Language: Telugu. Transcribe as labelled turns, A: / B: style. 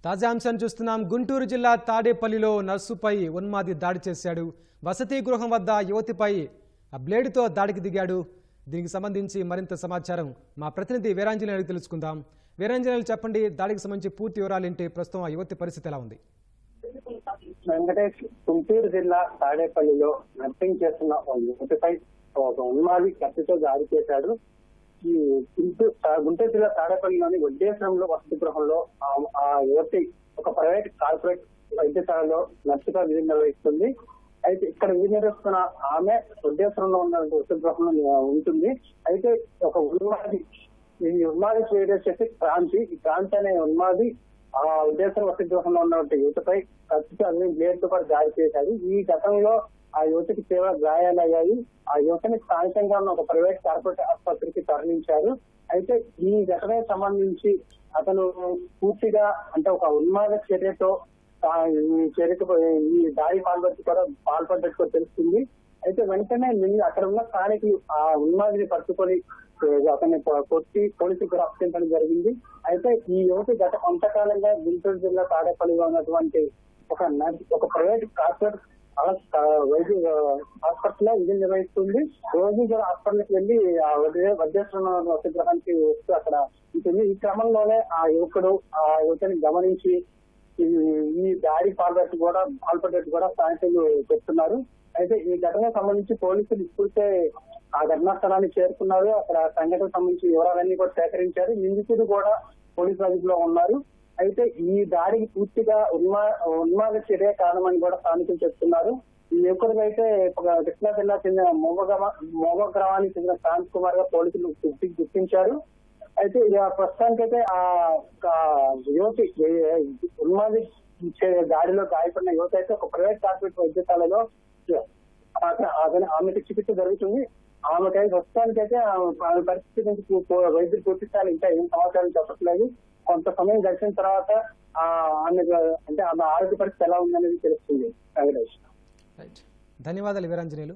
A: తాజా అంశాన్ని చూస్తున్నాం. గుంటూరు జిల్లా తాడేపల్లిలో నర్సుపై ఉన్మాది దాడి చేశాడు. వసతి గృహం వద్ద యువతిపై బ్లేడుతో దాడికి దిగాడు. దీనికి సంబంధించి మరింత సమాచారం మా ప్రతినిధి వీరాంజనేయులు తెలుసుకుందాం. వీరాంజనేయులు, చెప్పండి, దాడికి సంబంధించి పూర్తి వివరాలు ఏంటి? ప్రస్తుతం ఆ యువతి పరిస్థితి ఎలా ఉంది?
B: వెంకటేష్, గుంటూరు జిల్లా తాడేపల్లిలో నర్సింగ్ చేస్తున్న యువతిపై ఒక ఉన్మాది కత్తితో దాడి చేశాడు. ఈ గుంటూరు జిల్లా తాడేపల్లిలోని వడ్డేశ్వరంలో వసతి గృహంలో ఆ యువతి ఒక ప్రైవేట్ కార్పొరేట్ వైద్యశాలలో నర్సుగా విధి నిర్వహిస్తుంది. అయితే ఇక్కడ విధి నిర్వహిస్తున్న ఆమె వడ్డేశ్వరంలో ఉన్న వసతి గృహంలో ఉంటుంది. అయితే ఒక ఉన్మాది, ఈ ఉన్మాది పేరు వచ్చేసి క్రాంతి. ఈ క్రాంతి అనే ఉన్మాది ఆ వడ్డేశ్వరం వసతి గృహంలో ఉన్నటువంటి యువతపై కత్తితో బ్లేడ్తో పాటు దాడి చేశాడు. ఈ ఘటనలో ఆ యువతికి తీవ్ర గాయాలయ్యాయి. ఆ యువతని స్థానికంగా ఉన్న ఒక ప్రైవేట్ కార్పొరేట్ ఆసుపత్రికి తరలించారు. అయితే ఈ ఘటనకు సంబంధించి అతను పూర్తిగా అంటే ఒక ఉన్మాద చర్యతో ఈ దాడి పాల్పడ్డట్టు తెలుస్తుంది. అయితే వెంటనే అక్కడ ఉన్న స్థానికులు ఆ ఉన్మాదిని పట్టుకొని అతన్ని కొట్టి పోలీసులకు అప్పగించడం జరిగింది. అయితే ఈ యువతి గత కొంతకాలంగా గుంటూరు జిల్లా తాడేపల్లిలో ఉన్నటువంటి ఒక ప్రైవేట్ కార్పొరేట్ వైద్య హాస్పిటల్ లో విధి నిర్వహిస్తుంది. రోజు కూడా హాస్పిటల్కి వెళ్లి వడ్డేశ్వరం వసతి గృహానికి వస్తూ అక్కడ ఉంటుంది. ఈ క్రమంలోనే ఆ యువకుడు ఆ యువతిని గమనించి ఈ దాడి పాల్పడ్డట్టు కూడా స్థానికులు చెప్తున్నారు. అయితే ఈ ఘటనకు సంబంధించి పోలీసులు ఇప్పుడే ఆ ఘటనా స్థలాన్ని చేరుకున్నారు. అక్కడ సంఘటనకు సంబంధించి వివరాలన్నీ కూడా సేకరించారు. నిందితుడు కూడా పోలీసు అదుపులో ఉన్నారు. అయితే ఈ దాడికి పూర్తిగా ఉన్మాద చర్య కారణమని కూడా స్థానికులు చెప్తున్నారు. ఈ యువకుడికి అయితే కృష్ణా జిల్లా చెందిన మోగ గ్రామానికి చెందిన శాంత్ కుమార్ గా పోలీసులు గుర్తించారు. అయితే ప్రస్తుతానికైతే ఆ యువతి ఉన్మాది దాడిలో గాయపడిన యువత అయితే ఒక ప్రైవేట్ కార్పొరేట్ వైద్యశాలలో ఆమెకి చికిత్స జరుగుతుంది. ఆమెకైతే ప్రస్తుతానికైతే ఆమె పరిస్థితి నుంచి వైద్యులు పూర్తిస్థాయి ఇంకా ఏం సమాచారం చెప్పట్లేదు. కొంత సమయం గడిచిన తర్వాత ఆమె ఆరోగ్య పరిస్థితి ఎలా ఉందనేది తెలుస్తుంది.
A: ధన్యవాదాలు వీరాంజనేయులు.